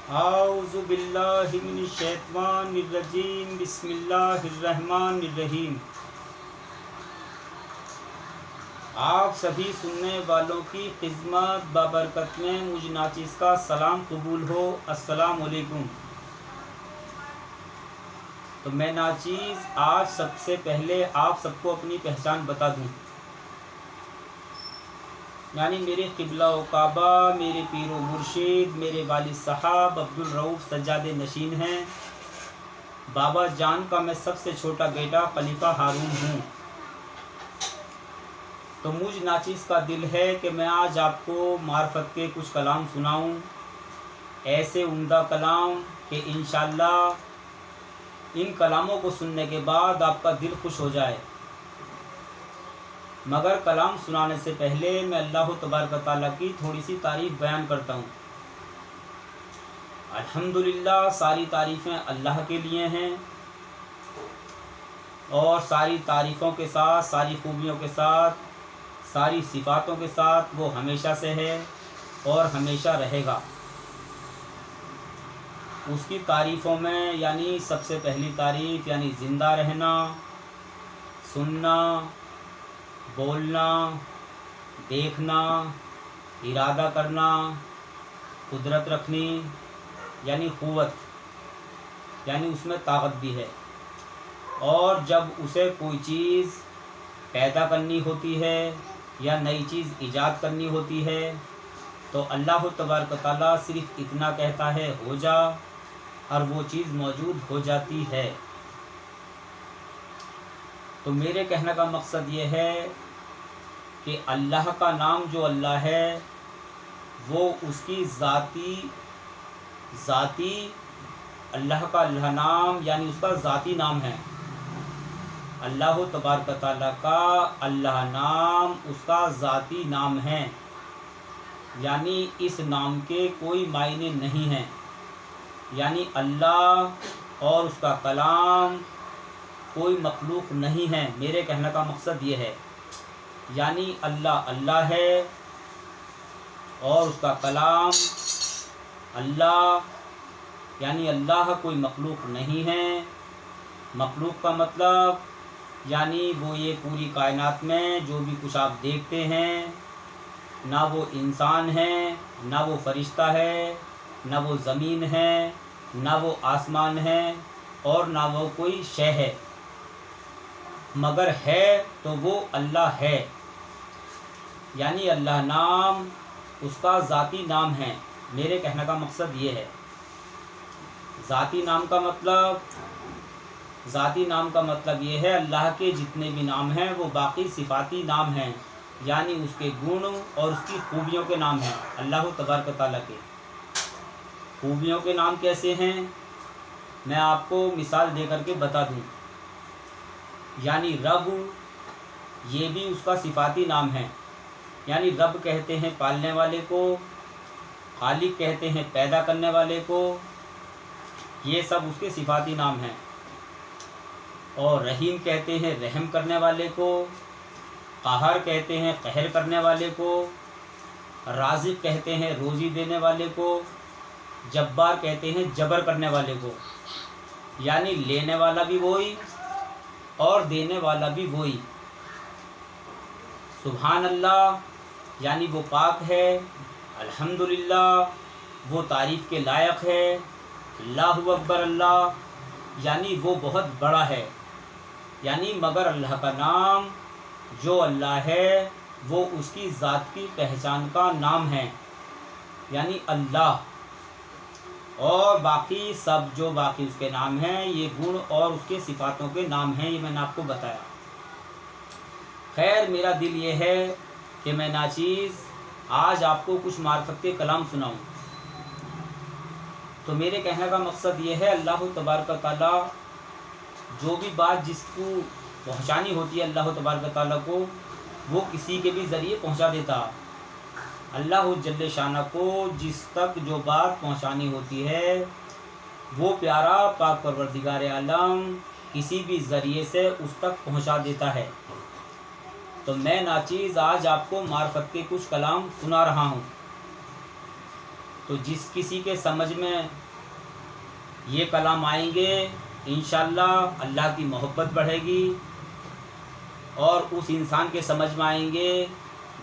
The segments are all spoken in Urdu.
اعوذ باللہ من الشیطان الرجیم بسم اللہ الرحمن الرحیم۔ آپ سبھی سننے والوں کی خدمت بابرکت میں مجھ ناچیز کا سلام قبول ہو۔ السلام علیکم۔ تو میں ناچیز آج سب سے پہلے آپ سب کو اپنی پہچان بتا دوں، یعنی میرے قبلہ و کعبہ، میرے پیر و مرشد، میرے والد صاحب عبدالرؤف سجاد نشین ہیں۔ بابا جان کا میں سب سے چھوٹا بیٹا خلیفہ ہارون ہوں۔ تو مجھ ناچیز کا دل ہے کہ میں آج آپ کو معرفت کے کچھ کلام سناؤں، ایسے عمدہ کلام کہ انشاءاللہ ان کلاموں کو سننے کے بعد آپ کا دل خوش ہو جائے۔ مگر کلام سنانے سے پہلے میں اللہ تبارک و تعالیٰ کی تھوڑی سی تعریف بیان کرتا ہوں۔ الحمدللہ، ساری تعریفیں اللہ کے لیے ہیں، اور ساری تعریفوں کے ساتھ، ساری خوبیوں کے ساتھ، ساری صفاتوں کے ساتھ وہ ہمیشہ سے ہے اور ہمیشہ رہے گا۔ اس کی تعریفوں میں یعنی سب سے پہلی تعریف یعنی زندہ رہنا، سننا، بولنا، دیکھنا، ارادہ کرنا، قدرت رکھنی، یعنی قوت، یعنی اس میں طاقت بھی ہے۔ اور جب اسے کوئی چیز پیدا کرنی ہوتی ہے یا نئی چیز ایجاد کرنی ہوتی ہے تو اللہ تبارک و تعالیٰ صرف اتنا کہتا ہے ہو جا، اور وہ چیز موجود ہو جاتی ہے۔ تو میرے کہنے کا مقصد یہ ہے کہ اللہ کا نام جو اللہ ہے وہ اس کی ذاتی اللہ کا اللہ نام یعنی اس کا ذاتی نام ہے۔ اللہ تبارک و تعالیٰ کا اللہ نام اس کا ذاتی نام ہے، یعنی اس نام کے کوئی معنی نہیں ہیں، یعنی اللہ اور اس کا کلام کوئی مخلوق نہیں ہے۔ میرے کہنے کا مقصد یہ ہے، یعنی اللہ اللہ ہے اور اس کا کلام اللہ، یعنی اللہ کوئی مخلوق نہیں ہے۔ مخلوق کا مطلب یعنی وہ یہ پوری کائنات میں جو بھی کچھ آپ دیکھتے ہیں، نہ وہ انسان ہے، نہ وہ فرشتہ ہے، نہ وہ زمین ہے، نہ وہ آسمان ہے، اور نہ وہ کوئی شے ہے، مگر ہے تو وہ اللہ ہے۔ یعنی اللہ نام اس کا ذاتی نام ہے۔ میرے کہنے کا مقصد یہ ہے، ذاتی نام کا مطلب یہ ہے اللہ کے جتنے بھی نام ہیں وہ باقی صفاتی نام ہیں، یعنی اس کے گن اور اس کی خوبیوں کے نام ہیں۔ اللہ تبارک و تعالیٰ کے خوبیوں کے نام کیسے ہیں میں آپ کو مثال دے کر کے بتا دوں۔ یعنی رب، یہ بھی اس کا صفاتی نام ہے، یعنی رب کہتے ہیں پالنے والے کو، خالق کہتے ہیں پیدا کرنے والے کو، یہ سب اس کے صفاتی نام ہیں۔ اور رحیم کہتے ہیں رحم کرنے والے کو، قہر کہتے ہیں قہر کرنے والے کو، رازق کہتے ہیں روزی دینے والے کو، جبار کہتے ہیں جبر کرنے والے کو، یعنی لینے والا بھی وہی اور دینے والا بھی وہی۔ سبحان اللہ، یعنی وہ پاک ہے۔ الحمدللہ، وہ تعریف کے لائق ہے۔ اللہ اکبر اللہ، یعنی وہ بہت بڑا ہے۔ یعنی مگر اللہ کا نام جو اللہ ہے وہ اس کی ذات کی پہچان کا نام ہے، یعنی اللہ، اور باقی سب جو باقی اس کے نام ہیں یہ گن اور اس کے صفاتوں کے نام ہیں، یہ میں نے آپ کو بتایا۔ خیر، میرا دل یہ ہے کہ میں ناچیز آج آپ کو کچھ معرفت کے کلام سناؤں۔ تو میرے کہنے کا مقصد یہ ہے، اللہ تبارک و تعالیٰ جو بھی بات جس کو پہنچانی ہوتی ہے اللہ تبارک و تعالیٰ کو، وہ کسی کے بھی ذریعے پہنچا دیتا۔ اللہ جل شانہ کو جس تک جو بات پہنچانی ہوتی ہے وہ پیارا پاک پروردگار عالم کسی بھی ذریعے سے اس تک پہنچا دیتا ہے۔ تو میں ناچیز آج آپ کو معرفت کے کچھ کلام سنا رہا ہوں۔ تو جس کسی کے سمجھ میں یہ کلام آئیں گے انشاءاللہ اللہ کی محبت بڑھے گی، اور اس انسان کے سمجھ میں آئیں گے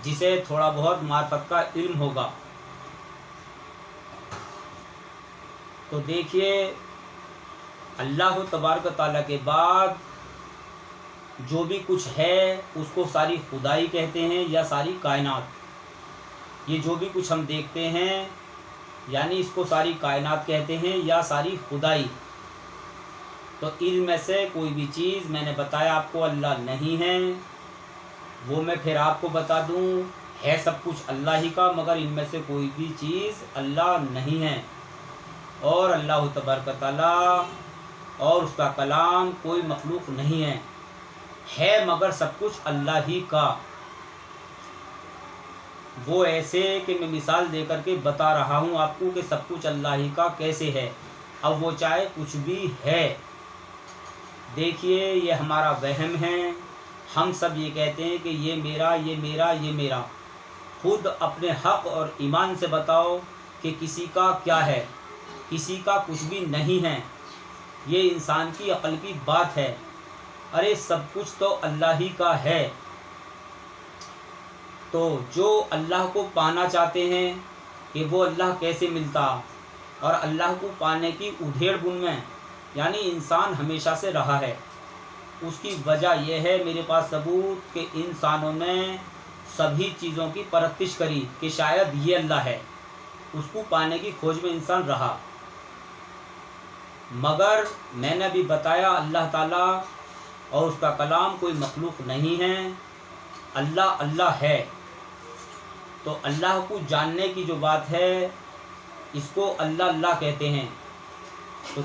جسے تھوڑا بہت معرفت کا علم ہوگا۔ تو دیکھیے اللہ تبارک و تعالیٰ کے بعد جو بھی کچھ ہے اس کو ساری خدائی کہتے ہیں یا ساری کائنات۔ یہ جو بھی کچھ ہم دیکھتے ہیں یعنی اس کو ساری کائنات کہتے ہیں یا ساری خدائی۔ تو ان میں سے کوئی بھی چیز میں نے بتایا آپ کو اللہ نہیں ہے، وہ میں پھر آپ کو بتا دوں ہے سب کچھ اللہ ہی کا، مگر ان میں سے کوئی بھی چیز اللہ نہیں ہے، اور اللہ تبارک و تعالیٰ اور اس کا کلام کوئی مخلوق نہیں ہے مگر سب کچھ اللہ ہی کا۔ وہ ایسے کہ میں مثال دے کر کے بتا رہا ہوں آپ کو کہ سب کچھ اللہ ہی کا کیسے ہے، اب وہ چاہے کچھ بھی ہے۔ دیکھیے یہ ہمارا وہم ہے، ہم سب یہ کہتے ہیں کہ یہ میرا یہ میرا یہ میرا۔ خود اپنے حق اور ایمان سے بتاؤ کہ کسی کا کیا ہے، کسی کا کچھ بھی نہیں ہے، یہ انسان کی عقل کی بات ہے۔ ارے سب کچھ تو اللہ ہی کا ہے۔ تو جو اللہ کو پانا چاہتے ہیں کہ وہ اللہ کیسے ملتا، اور اللہ کو پانے کی ادھیڑ بن میں یعنی انسان ہمیشہ سے رہا ہے، اس کی وجہ یہ ہے میرے پاس ثبوت کہ انسانوں نے سبھی چیزوں کی پرستش کری کہ شاید یہ اللہ ہے، اس کو پانے کی کھوج میں انسان رہا۔ مگر میں نے ابھی بتایا اللہ تعالیٰ اور اس کا کلام کوئی مخلوق نہیں ہے، اللہ اللہ ہے۔ تو اللہ کو جاننے کی جو بات ہے اس کو اللہ اللہ کہتے ہیں۔ تو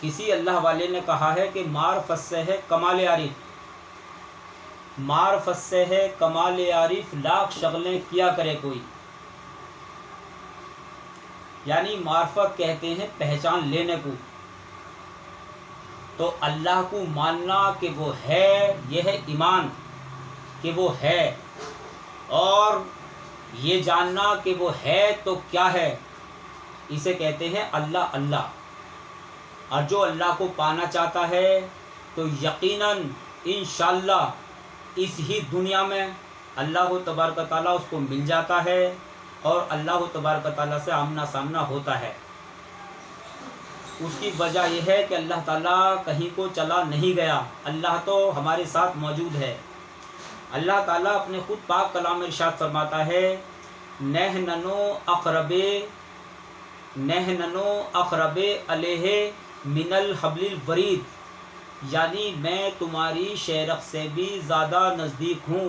کسی اللہ والے نے کہا ہے کہ معرفت سے ہے کمال عارف، معرفت سے ہے کمال عارف، لاکھ شغلیں کیا کرے کوئی۔ یعنی معرفت کہتے ہیں پہچان لینے کو۔ تو اللہ کو ماننا کہ وہ ہے یہ ہے ایمان کہ وہ ہے، اور یہ جاننا کہ وہ ہے تو کیا ہے اسے کہتے ہیں اللہ اللہ۔ اور جو اللہ کو پانا چاہتا ہے تو یقیناً انشاءاللہ اس ہی دنیا میں اللہ تبارک و تعالیٰ اس کو مل جاتا ہے، اور اللہ تبارک و تعالیٰ سے آمنا سامنا ہوتا ہے۔ اس کی وجہ یہ ہے کہ اللہ تعالیٰ کہیں کو چلا نہیں گیا، اللہ تو ہمارے ساتھ موجود ہے۔ اللہ تعالیٰ اپنے خود پاک کلام میں ارشاد فرماتا ہے نحنو اقرب علیہ من الحبل الورید، یعنی میں تمہاری شہرک سے بھی زیادہ نزدیک ہوں۔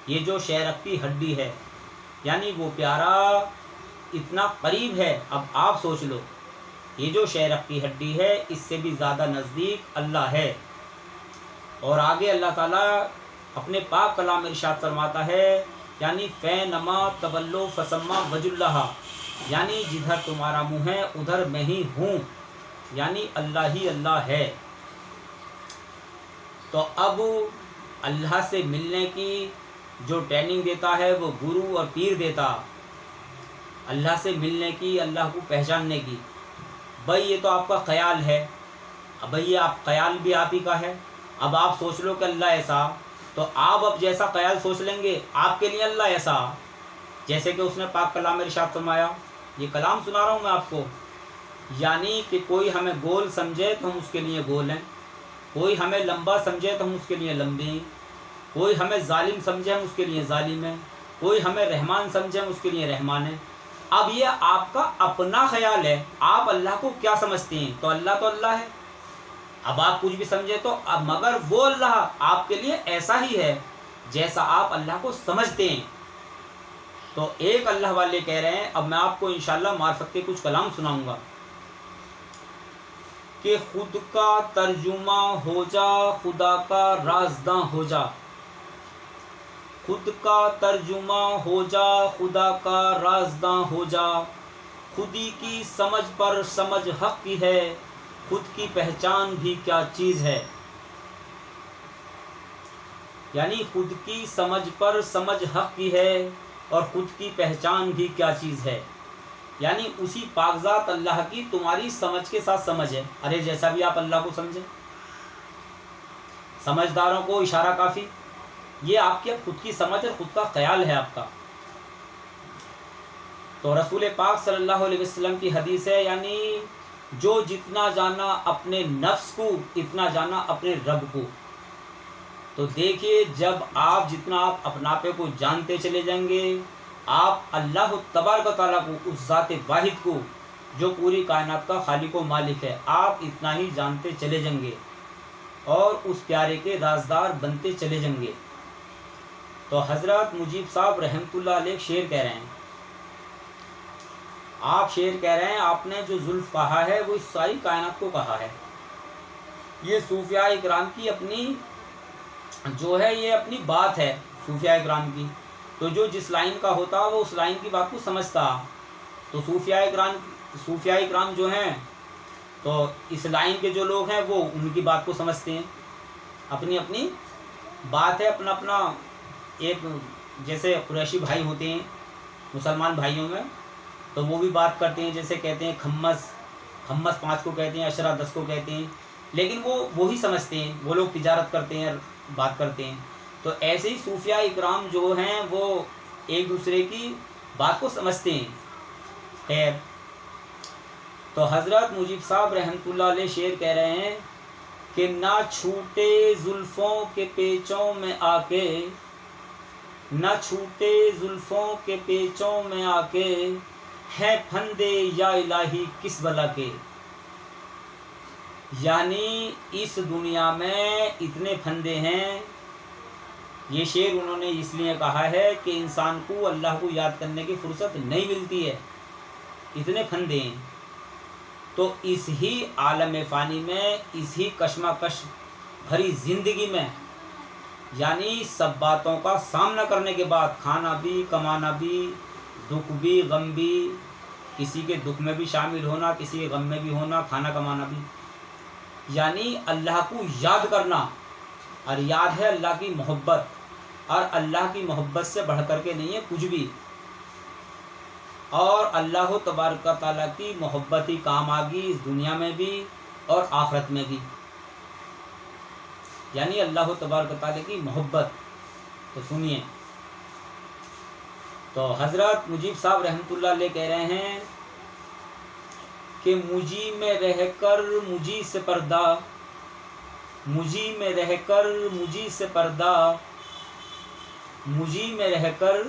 یہ جو شہرک کی ہڈی ہے یعنی وہ پیارا اتنا قریب ہے۔ اب آپ سوچ لو یہ جو شہرک کی ہڈی ہے اس سے بھی زیادہ نزدیک اللہ ہے۔ اور آگے اللہ تعالیٰ اپنے پاک کلام میں ارشاد فرماتا ہے یعنی فینما تولوا فثم وجہ اللہ، یعنی جدھر تمہارا منہ ہے ادھر میں ہی ہوں، یعنی اللہ ہی اللہ ہے۔ تو اب اللہ سے ملنے کی جو ٹریننگ دیتا ہے وہ گرو اور پیر دیتا، اللہ سے ملنے کی، اللہ کو پہچاننے کی۔ بھائی یہ تو آپ کا خیال ہے، اب بھائی یہ آپ خیال بھی آپ ہی کا ہے۔ اب آپ سوچ لو کہ اللہ ایسا، تو آپ اب جیسا خیال سوچ لیں گے آپ کے لیے اللہ ایسا، جیسے کہ اس نے پاک کلام میں ارشاد فرمایا، یہ کلام سنا رہا ہوں میں آپ کو، یعنی کہ کوئی ہمیں گول سمجھے تو ہم اس کے لیے گول ہیں، کوئی ہمیں لمبا سمجھے تو ہم اس کے لیے لمبے ہیں، کوئی ہمیں ظالم سمجھے ہم اس کے لیے ظالم ہیں، کوئی ہمیں رحمان سمجھے ہم اس کے لیے رحمان ہیں۔ اب یہ آپ کا اپنا خیال ہے، آپ اللہ کو کیا سمجھتے ہیں، تو اللہ ہے۔ اب آپ کچھ بھی سمجھے تو مگر وہ اللہ آپ کے لیے ایسا ہی ہے جیسا آپ اللہ کو سمجھتے ہیں۔ تو ایک اللہ والے کہہ رہے ہیں، اب میں آپ کو انشاءاللہ معرفت کے کچھ کلام سناؤں گا کہ خود کا ترجمہ ہو جا خدا کا رازداں ہو جا، خود کا ترجمہ ہو جا خدا کا رازداں ہو جا، خودی کی سمجھ پر سمجھ حق کی ہے، خود کی پہچان بھی کیا چیز ہے۔ یعنی خود کی سمجھ پر سمجھ حق کی ہے اور خود کی پہچان بھی کیا چیز ہے۔ یعنی اسی پاک ذات اللہ کی تمہاری سمجھ کے ساتھ سمجھ ہے. ارے جیسا بھی آپ اللہ کو سمجھیں، سمجھداروں کو اشارہ کافی. یہ آپ کی خود کی سمجھ اور خود کا خیال ہے آپ کا. تو رسول پاک صلی اللہ علیہ وسلم کی حدیث ہے، یعنی جو جتنا جانا اپنے نفس کو اتنا جانا اپنے رب کو. تو دیکھیے جب آپ جتنا آپ اپنا آپ کو جانتے چلے جائیں گے، آپ اللہ تبارک و تعالیٰ کو، اس ذات واحد کو جو پوری کائنات کا خالق و مالک ہے، آپ اتنا ہی جانتے چلے جائیں گے اور اس پیارے کے رازدار بنتے چلے جائیں گے. تو حضرت مجیب صاحب رحمۃ اللہ علیہ شعر کہہ رہے ہیں، آپ شعر کہہ رہے ہیں، آپ نے جو زلف کہا ہے وہ اس ساری کائنات کو کہا ہے. یہ صوفیاء اکرام کی اپنی جو ہے، یہ اپنی بات ہے صوفیاء اکرام کی. تو جو جس لائن کا ہوتا وہ اس لائن کی بات کو سمجھتا. تو صوفیاء اکرام جو ہیں، تو اس لائن کے جو لوگ ہیں وہ ان کی بات کو سمجھتے ہیں. اپنی اپنی بات ہے، اپنا اپنا. ایک جیسے قریشی بھائی ہوتے ہیں مسلمان بھائیوں میں، تو وہ بھی بات کرتے ہیں، جیسے کہتے ہیں خمس 5 کو کہتے ہیں، اشرا 10 کو کہتے ہیں، لیکن وہ وہی سمجھتے ہیں. وہ لوگ تجارت کرتے ہیں، بات کرتے ہیں. تو ایسے ہی صوفیاء اکرام جو ہیں وہ ایک دوسرے کی بات کو سمجھتے ہیں. خیر، تو حضرت مجیب صاحب رحمۃ اللہ علیہ شعر کہہ رہے ہیں کہ نہ چھوٹے زلفوں کے پیچوں میں آ کے، نہ چھوٹے زلفوں کے پیچوں میں آ کے، ہیں پھندے یا الہی کس بلا کے. یعنی اس دنیا میں اتنے پھندے ہیں. یہ شعر انہوں نے اس لیے کہا ہے کہ انسان کو اللہ کو یاد کرنے کی فرصت نہیں ملتی ہے، اتنے پھندے ہیں. تو اس ہی عالم فانی میں، اس ہی کشمکش بھری زندگی میں، یعنی سب باتوں کا سامنا کرنے کے بعد، کھانا بھی، کمانا بھی، دکھ بھی، غم بھی، کسی کے دکھ میں بھی شامل ہونا، کسی کے غم میں بھی ہونا، کھانا کمانا بھی، یعنی اللہ کو یاد کرنا. اور یاد ہے اللہ کی محبت، اور اللہ کی محبت سے بڑھ کر کے نہیں ہے کچھ بھی. اور اللہ تبارک و تعالیٰ کی محبت ہی کام آ گئی اس دنیا میں بھی اور آخرت میں بھی. یعنی اللہ تبارک و تعالیٰ کی محبت. تو سنیے، تو حضرت مجیب صاحب رحمۃ اللہ علیہ کہہ رہے ہیں کہ مجھی میں رہ کر مجھی سے پردہ، مجھی میں رہ کر مجھی سے پردہ، مجھی میں رہ کر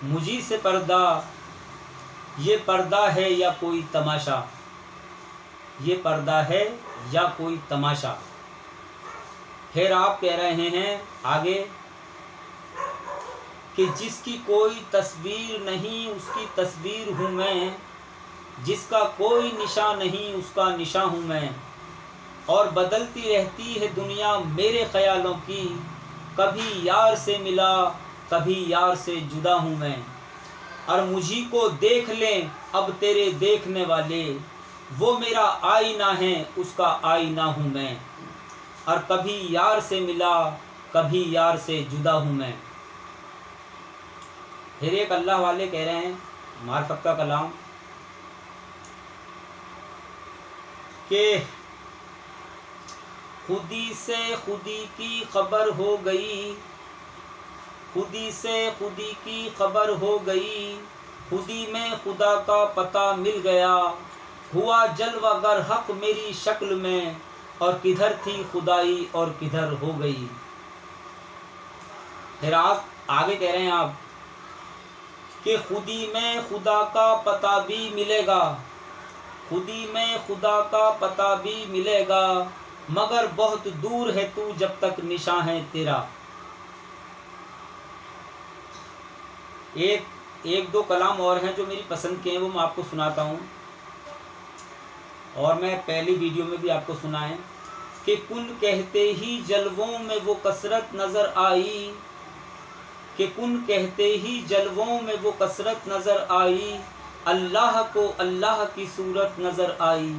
مجھی سے پردہ، یہ پردہ ہے یا کوئی تماشا، یہ پردہ ہے یا کوئی تماشا. پھر آپ کہہ رہے ہیں آگے کہ جس کی کوئی تصویر نہیں اس کی تصویر ہوں میں، جس کا کوئی نشان نہیں اس کا نشان ہوں میں، اور بدلتی رہتی ہے دنیا میرے خیالوں کی، کبھی یار سے ملا کبھی یار سے جدا ہوں میں. اور مجھی کو دیکھ لیں اب تیرے دیکھنے والے، وہ میرا آئینہ ہے اس کا آئینہ ہوں میں، اور کبھی یار سے ملا کبھی یار سے جدا ہوں میں. پھر ایک اللہ والے کہہ رہے ہیں معرفت کا کلام کہ خودی سے خودی کی خبر ہو گئی، خودی سے خودی کی خبر ہو گئی، خودی میں خدا کا پتہ مل گیا، ہوا جلوہ گر حق میری شکل میں، اور کدھر تھی خدائی اور کدھر ہو گئی. پھر آپ آگے کہہ رہے ہیں آپ کہ خودی میں خدا کا پتہ بھی ملے گا، خودی میں خدا کا پتہ بھی ملے گا، مگر بہت دور ہے تو جب تک نشاں ہے تیرا. ایک دو کلام اور ہیں جو میری پسند کے ہیں، وہ میں آپ کو سناتا ہوں، اور میں پہلی ویڈیو میں بھی آپ کو سنا ہے کہ کن کہتے ہی جلووں میں وہ کثرت نظر آئی، کہ کن کہتے ہی جلووں میں وہ کثرت نظر آئی، اللہ کو اللہ کی صورت نظر آئی،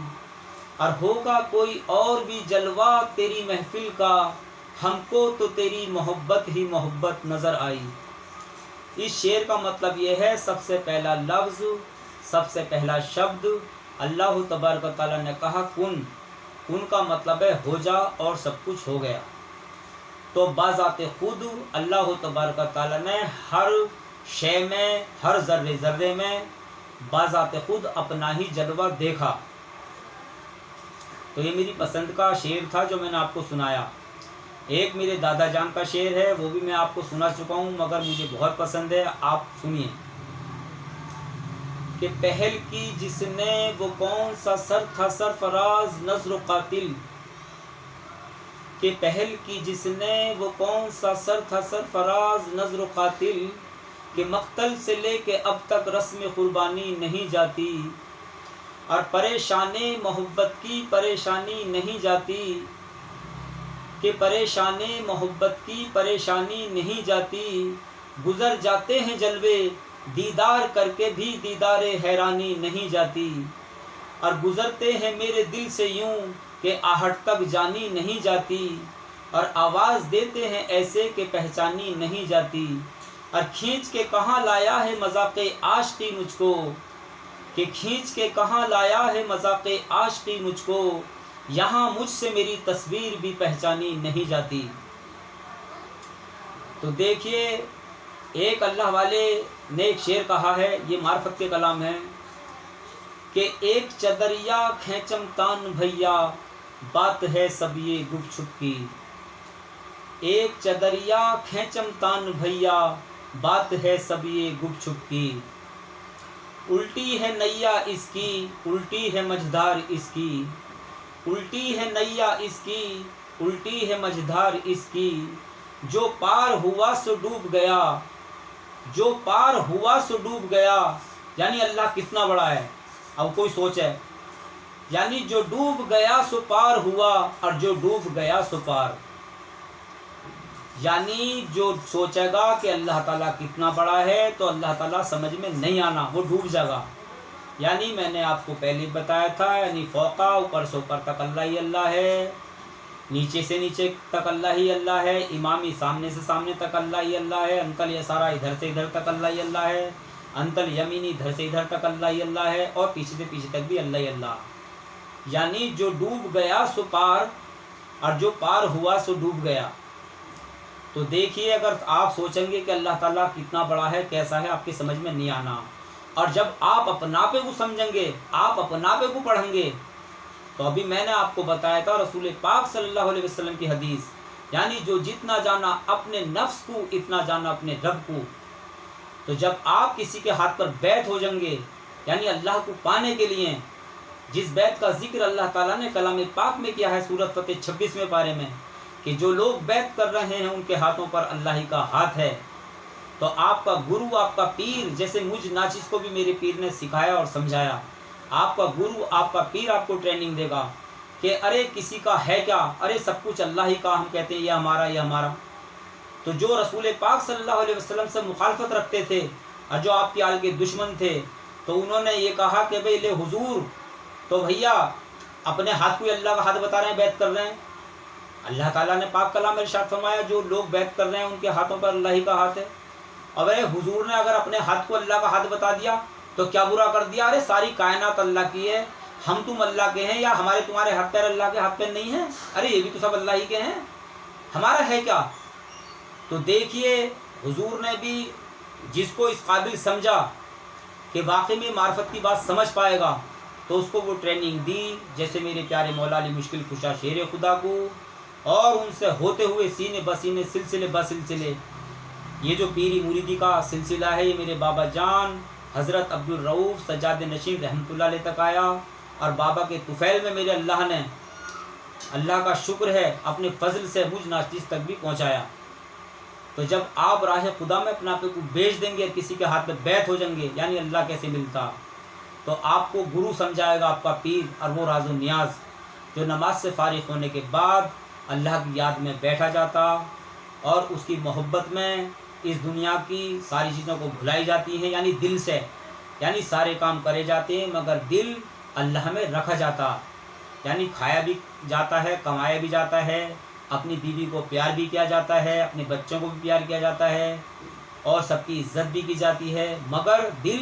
اور ہوگا کوئی اور بھی جلوہ تیری محفل کا، ہم کو تو تیری محبت ہی محبت نظر آئی. اس شعر کا مطلب یہ ہے، سب سے پہلا لفظ سب سے پہلا شبد اللہ تبارک و تعالیٰ نے کہا کن، کن کا مطلب ہے ہو جا، اور سب کچھ ہو گیا۔ تو بذات خود اللہ تبارک و تعالیٰ نے ہر شے میں، ہر ذرے ذرے میں بذات خود اپنا ہی جلوہ دیکھا۔ تو یہ میری پسند کا شعر تھا جو میں نے آپ کو سنایا۔ ایک میرے دادا جان کا شعر ہے، وہ بھی میں آپ کو سنا چکا ہوں، مگر مجھے بہت پسند ہے، آپ سنیے کہ پہل کی جس نے وہ کون سا سر تھا سرفراز نظر و قاتل، کہ پہل کی جس نے وہ کون سا سر تھا سرفراز نظر و قاتل، کہ مقتل سے لے کے اب تک رسم قربانی نہیں جاتی، اور پریشان محبت کی پریشانی نہیں جاتی، کہ پریشان محبت کی پریشانی نہیں جاتی، گزر جاتے ہیں جلوے دیدار کر کے بھی دیدار حیرانی نہیں جاتی، اور گزرتے ہیں میرے دل سے یوں کہ آہٹ تک جانی نہیں جاتی، اور آواز دیتے ہیں ایسے کہ پہچانی نہیں جاتی، اور کھینچ کے کہاں لایا ہے مذاق عاشقی مجھ کو، کہ کھینچ کے کہاں لایا ہے مذاق عاشقی مجھ کو، یہاں مجھ سے میری تصویر بھی پہچانی نہیں جاتی۔ تو دیکھیے ایک اللہ والے نے ایک شعر کہا ہے، یہ معرفت کے کلام ہے، کہ ایک چدریا کھینچم تان بھیا بات ہے سب یہ گپ چھپ کی، ایک چدریا کھینچم تان بھیا بات ہے سب یہ گپ چھپ کی، الٹی ہے نیا اس کی الٹی ہے مجھدار اس کی، الٹی ہے نیا اس کی الٹی ہے مجھدار اس کی، جو پار ہوا سو ڈوب گیا، جو پار ہوا سو ڈوب گیا، یعنی اللہ کتنا بڑا ہے، اب کوئی سوچے، یعنی جو ڈوب گیا سو پار ہوا، اور جو ڈوب گیا سو پار، یعنی جو سوچے گا کہ اللہ تعالیٰ کتنا بڑا ہے تو اللہ تعالیٰ سمجھ میں نہیں آنا، وہ ڈوب جائے گا۔ یعنی میں نے آپ کو پہلے بتایا تھا، یعنی فوقا اوپر سے اوپر تک اللہ ہی اللہ ہے، نیچے سے نیچے تک اللہ ہی اللہ ہے، امامی سامنے سے سامنے تک اللہ ہی اللہ ہے، انتل یسارا ادھر سے ادھر تک اللہ ہی اللہ ہے، انتل یمینی ادھر سے ادھر تک اللہ ہی اللہ ہے، اور پیچھے سے پیچھے تک بھی اللہ ہی اللہ، یعنی جو ڈوب گیا سو پار، اور جو پار ہوا سو ڈوب گیا۔ تو دیکھیے اگر آپ سوچیں گے کہ اللہ تعالیٰ کتنا بڑا ہے کیسا ہے، آپ کی سمجھ میں نہیں آنا، اور جب آپ اپنا پہ کو سمجھیں گے، آپ اپنا پہ کو پڑھیں گے، تو ابھی میں نے آپ کو بتایا تھا رسول پاک صلی اللہ علیہ وسلم کی حدیث، یعنی جو جتنا جانا اپنے نفس کو اتنا جانا اپنے رب کو۔ تو جب آپ کسی کے ہاتھ پر بیعت ہو جائیں گے، یعنی اللہ کو پانے کے لیے، جس بیعت کا ذکر اللہ تعالیٰ نے کلام پاک میں کیا ہے سورۃ فتح 26ویں پارے میں، کہ جو لوگ بیعت کر رہے ہیں ان کے ہاتھوں پر اللہ ہی کا ہاتھ ہے، تو آپ کا گرو، آپ کا پیر، جیسے مجھ ناچیز کو بھی میرے پیر نے سکھایا اور سمجھایا، آپ کا گرو، آپ کا پیر آپ کو ٹریننگ دے گا کہ ارے کسی کا ہے کیا، ارے سب کچھ اللہ ہی کا، ہم کہتے ہیں یہ ہمارا یہ ہمارا۔ تو جو رسول پاک صلی اللہ علیہ وسلم سے مخالفت رکھتے تھے اور جو آپ کے آل کے دشمن تھے، تو انہوں نے یہ کہا کہ بھئی لے حضور، تو بھیا اپنے ہاتھ کو اللہ کا ہاتھ بتا رہے ہیں، بیعت کر رہے ہیں۔ اللہ تعالیٰ نے پاک کلام میں ارشاد فرمایا جو لوگ بیعت کر رہے ہیں ان کے ہاتھوں پر اللہ ہی کا ہاتھ ہے، اور حضور نے اگر اپنے ہاتھ کو اللہ کا ہاتھ بتا دیا تو کیا برا کر دیا، ارے ساری کائنات اللہ کی ہے، ہم تم اللہ کے ہیں، یا ہمارے تمہارے ہاتھ پیر اللہ کے ہاتھ پیر نہیں ہیں، ارے یہ بھی تو سب اللہ ہی کے ہیں، ہمارا ہے کیا۔ تو دیکھیے حضور نے بھی جس کو اس قابل سمجھا کہ واقعی میں معرفت کی بات سمجھ پائے گا، تو اس کو وہ ٹریننگ دی، جیسے میرے پیارے مولا علی مشکل کشا شیر خدا کو، اور ان سے ہوتے ہوئے سینے بسینے سلسلے بسلسلے یہ جو پیری مریدی کا سلسلہ ہے، یہ میرے بابا جان حضرت عبدالرؤوف سجاد نشین رحمۃ اللہ علیہ تک آیا، اور بابا کے طفیل میں میرے اللہ نے، اللہ کا شکر ہے، اپنے فضل سے مجھ ناچیز تک بھی پہنچایا۔ تو جب آپ راہ خدا میں اپنا آپ کو بیچ دیں گے، کسی کے ہاتھ میں بیعت ہو جائیں گے، یعنی اللہ کیسے ملتا، تو آپ کو گرو سمجھائے گا آپ کا پیر، اور وہ راز و نیاز جو نماز سے فارغ ہونے کے بعد اللہ کی یاد میں بیٹھا جاتا، اور اس کی محبت میں اس دنیا کی ساری چیزوں کو بھلائی جاتی ہیں، یعنی دل سے، یعنی سارے کام کرے جاتے ہیں مگر دل اللہ میں رکھا جاتا، یعنی کھایا بھی جاتا ہے، کمایا بھی جاتا ہے، اپنی بیوی کو پیار بھی کیا جاتا ہے، اپنے بچوں کو بھی پیار کیا جاتا ہے، اور سب کی عزت بھی کی جاتی ہے، مگر دل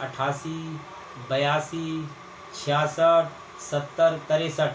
88 82 66 70 63।